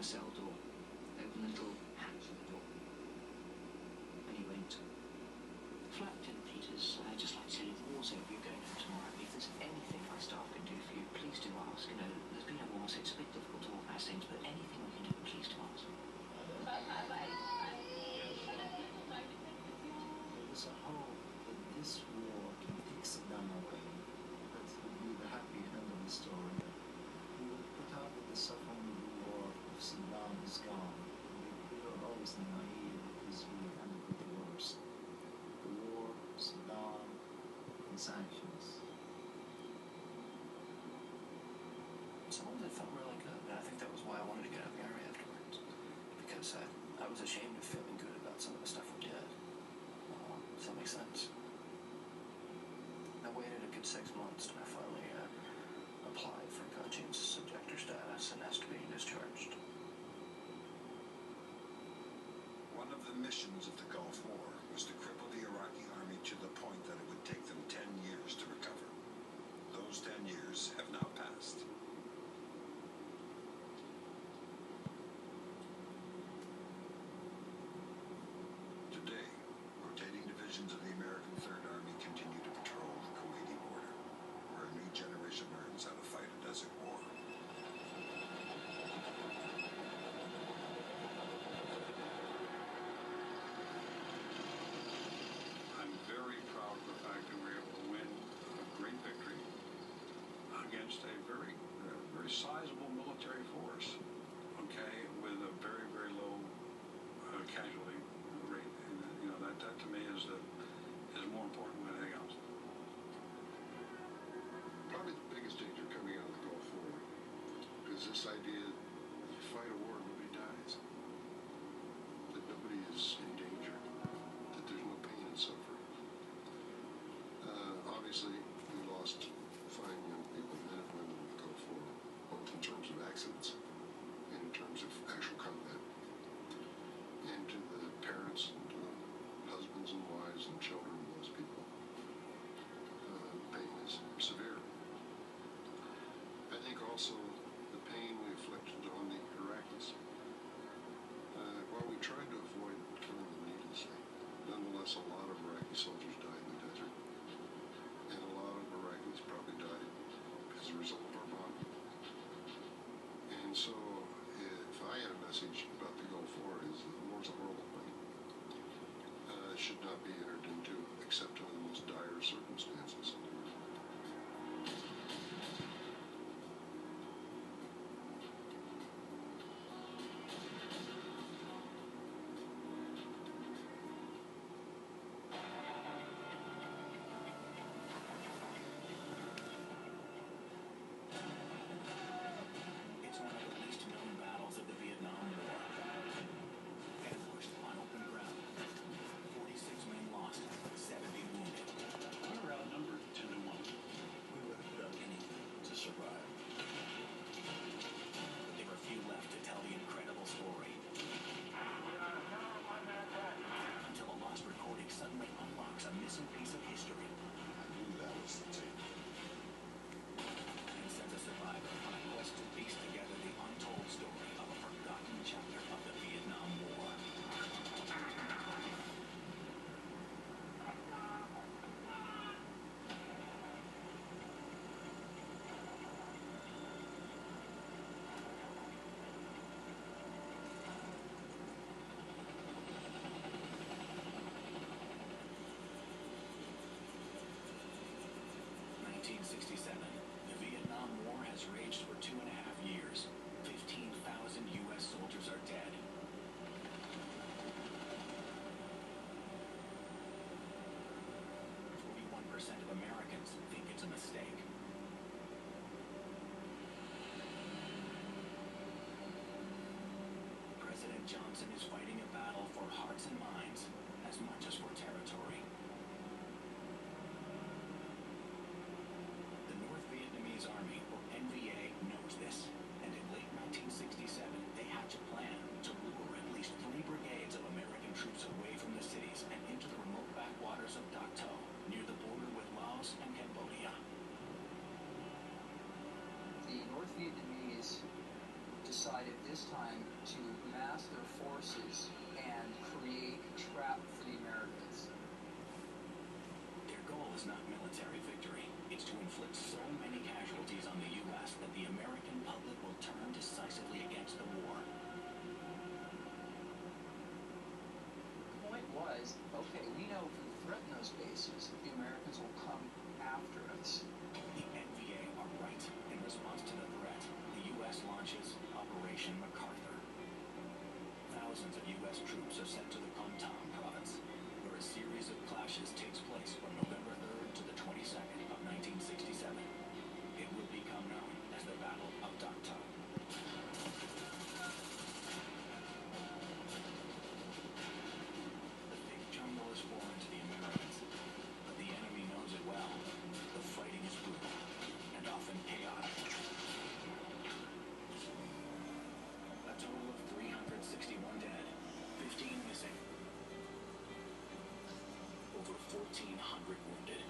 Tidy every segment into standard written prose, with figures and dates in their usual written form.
the cell door, opened the little hatch of the door, and he went, "Flat 10, Peters, I'd just like to tell you the war's over, you're going home tomorrow. If there's anything my staff can do for you, please do ask. You know, there's been a war, so it's a bit difficult to organise things, but anything we can do, please do ask." There's a hope that this war can take Saddam away. That would be the happy end of the story. We will put out that the suffering of the war of Saddam is gone. We are always naive because we end up with the worst. The war, Saddam, and sanctions. Some of it felt really good, and I think that was why I wanted to get out of the Army afterwards. Because I was ashamed of feeling good about some of the stuff we did. Does that make sense? I waited a good 6 months and I finally applied for conscientious objector status and asked to be discharged. One of the missions of the Gulf War was to cripple the Iraqi army to the point that it would take them 10 years to recover. Those 10 years have now passed. Today, rotating divisions of the American Third Army continue to patrol the Kuwaiti border, where a new generation learns how to fight a desert war. I'm very proud of the fact that we were able to win a great victory against a very sizable military force, okay, with a very, very low casualty rate. And, you know, that to me is more important than anything else. Probably the biggest danger coming out of the Gulf War is this idea that you fight a war, nobody dies, that nobody is in danger, that there's no pain and suffering. Obviously, we lost 5 young people, men and women in the Gulf War, both in terms of accidents and in terms of actual combat. And to the parents and to the husbands and wives and children of those people, pain is severe. I think also the pain we inflicted on the Iraqis, while we tried to avoid killing them needlessly, nonetheless a lot of Iraqi soldiers died in the desert, and a lot of Iraqis probably died as a result of our bombing. And so if I had a message about the Gulf War, is that the war's a horrible thing. It should not be entered into except under the most dire circumstances. It's one of the least known battles of the Vietnam War. Ambushed on open ground. 46 men lost, 70 wounded. We were outnumbered 10 to 1. We would have done anything to survive. But there were few left to tell the incredible story. Until a lost recording suddenly unlocks a missing piece of history. I knew that was the tape. And sends a survivor on a quest to piece together the untold story of a forgotten chapter of the Vietnam War. The Vietnam War has raged for 2.5 years. 15,000 U.S. soldiers are dead. 41% of Americans think it's a mistake. President Johnson is fighting a battle for hearts and minds as much as for territory. The North Vietnamese Army, or NVA, this time to mass their forces and create a trap for the Americans. Their goal is not military victory. It's to inflict so many casualties on the U.S. that the American public will turn decisively against the war. The point was, okay, we know if we threaten those bases, the Americans will come after us. The NVA are right. In response to the threat, the U.S. launches Operation MacArthur. Thousands of U.S. troops are sent to the Compton province, where a series of clashes takes place from November 3rd to the 22nd of 1967. It would become known as the Battle of Dak To. The thick jungle is foreign to the Americans, but the enemy knows it well. The fighting is brutal and often chaotic. A total of 361 dead, 15 missing. Over 1,400 wounded.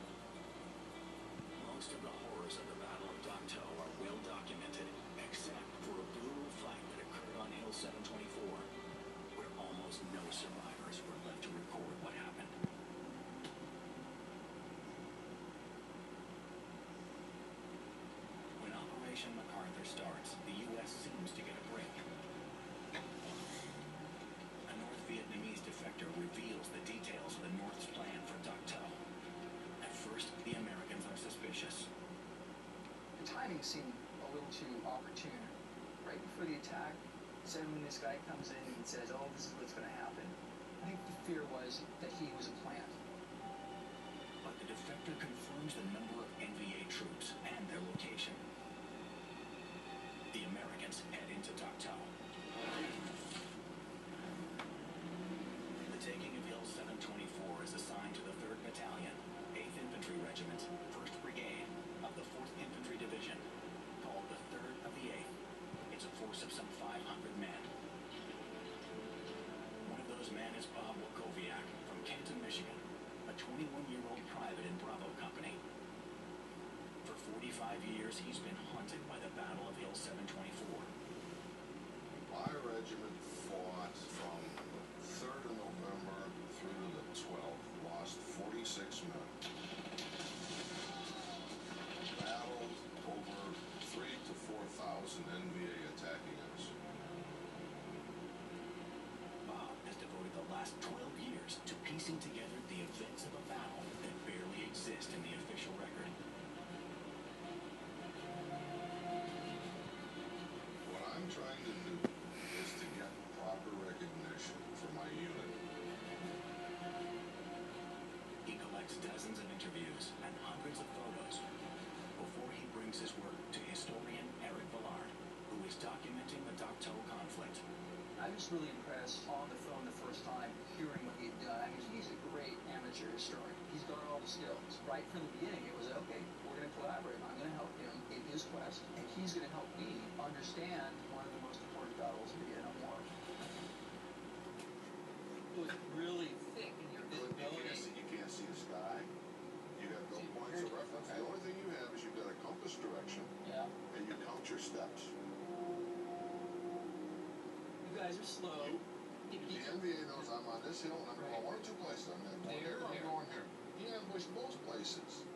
Most of the horrors of the Battle of Dak To are well documented, except for a brutal fight that occurred on Hill 724, where almost no survivors were left to record what happened. When Operation MacArthur starts, the U.S. seems to get a break. A North Vietnamese defector reveals the details of the North's plan for Dak To. At first, the Americans are suspicious. The timing seemed a little too opportune. Right before the attack, suddenly this guy comes in and says, oh, this is what's going to happen. I think the fear was that he was a plant. But the defector confirms the number of NVA troops and their location. The Americans head into Dak To. The taking of Hill 724 is assigned to the 3rd Battalion, 8th Infantry Regiment, 1st Brigade of the 4th Infantry Division, called the 3rd of the 8th. It's a force of some 500 men. One of those men is Bob Wakowiak from Canton, Michigan, a 21-year-old private in Bravo Company. For 45 years, he's been haunted by the Battle of Hill 724. My regiment fought from the 3rd of November through to the 12th, lost 46 men. Battled over 3,000 to 4,000 NVA attacking us. Bob has devoted the last 12 years to piecing together the events of a battle that barely exist in the official record. What I'm trying to do is to get proper recognition for my unit. He collects dozens of interviews and hundreds of photos before he brings his work to historian Eric Villard, who is documenting the Dak To conflict. I was really impressed on the phone the first time, hearing what he had done. I mean, he's a great amateur historian. He's got all the skills. Right from the beginning, it was, okay, we're going to collaborate. I'm going to help him in his quest, and he's going to help me understand one of the most important battles of the Vietnam War. It was really thick in your visibility. You can't see the sky. You have no points of reference. The only thing you have is you've got a compass direction, Yeah. and you count your steps. You guys are slow. The NVA knows I'm on this hill, and I'm going one or two places. I'm going here, I'm going here. He ambushed both places.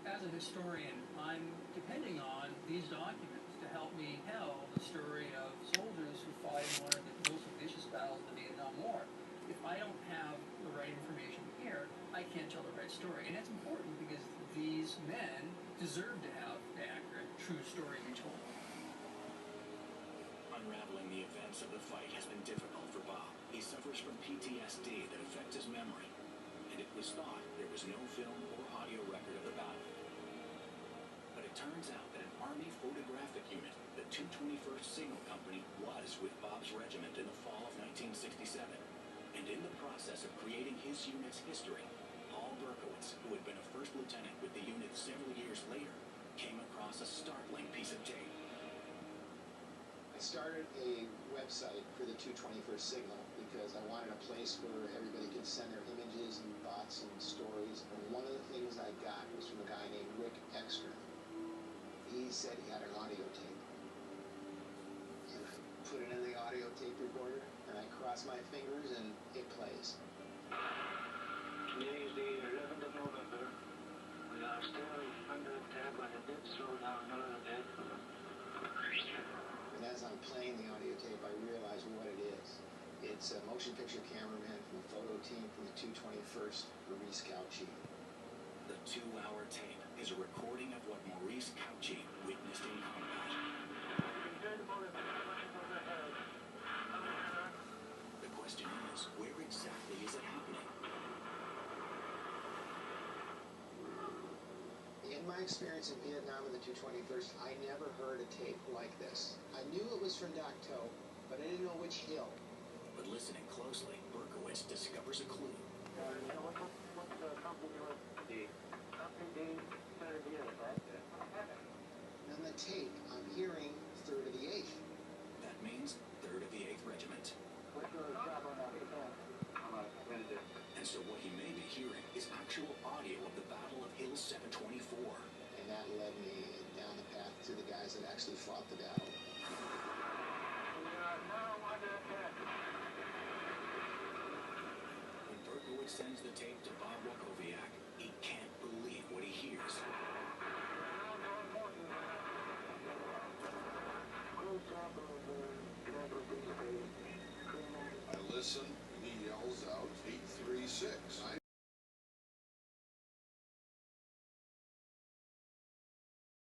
As a historian, I'm depending on these documents to help me tell the story of soldiers who fought in one of the most vicious battles of the Vietnam War. If I don't have the right information here, I can't tell the right story. And that's important because these men deserve to have the accurate, true story be told. Unraveling the events of the fight has been difficult for Bob. He suffers from PTSD that affects his memory, and it was thought there was no film or audio record of the battle. But it turns out that an Army photographic unit, the 221st Signal Company, was with Bob's regiment in the fall of 1967. And in the process of creating his unit's history, Paul Berkowitz, who had been a first lieutenant with the unit several years later, came across a startling piece of tape. I started a website for the 221st Signal because I wanted a place where everybody could send their images and thoughts and stories. And one of the things I got was from a guy named Rick Ekstrom. said he had an audio tape. And I put it in the audio tape recorder, and I cross my fingers, and it plays. Today is the 11th of November. We are still under attack by the dead throw down another dead. And as I'm playing the audio tape, I realize what it is. It's a motion picture cameraman from the photo team from the 221st, Maurice Cauchy. The 2-hour tape is a recording of what Maurice Cauchy witnessed in combat. The question is, where exactly is it happening? In my experience in Vietnam with the 221st, I never heard a tape like this. I knew it was from Dak To, but I didn't know which hill. But listening closely, Berkowitz discovers a clue. What's the company with the company 38th, right? On the tape, I'm hearing 3rd of the 8th. That means 3rd of the 8th Regiment. What's your job on that? And so what he may be hearing is actual audio of the Battle of Hill 724. And that led me down the path to the guys that actually fought the battle. We are now under attack. When Berkowitz sends the tape to Bob Wakowiak, he can't believe what he hears. I listen, he yells out 836.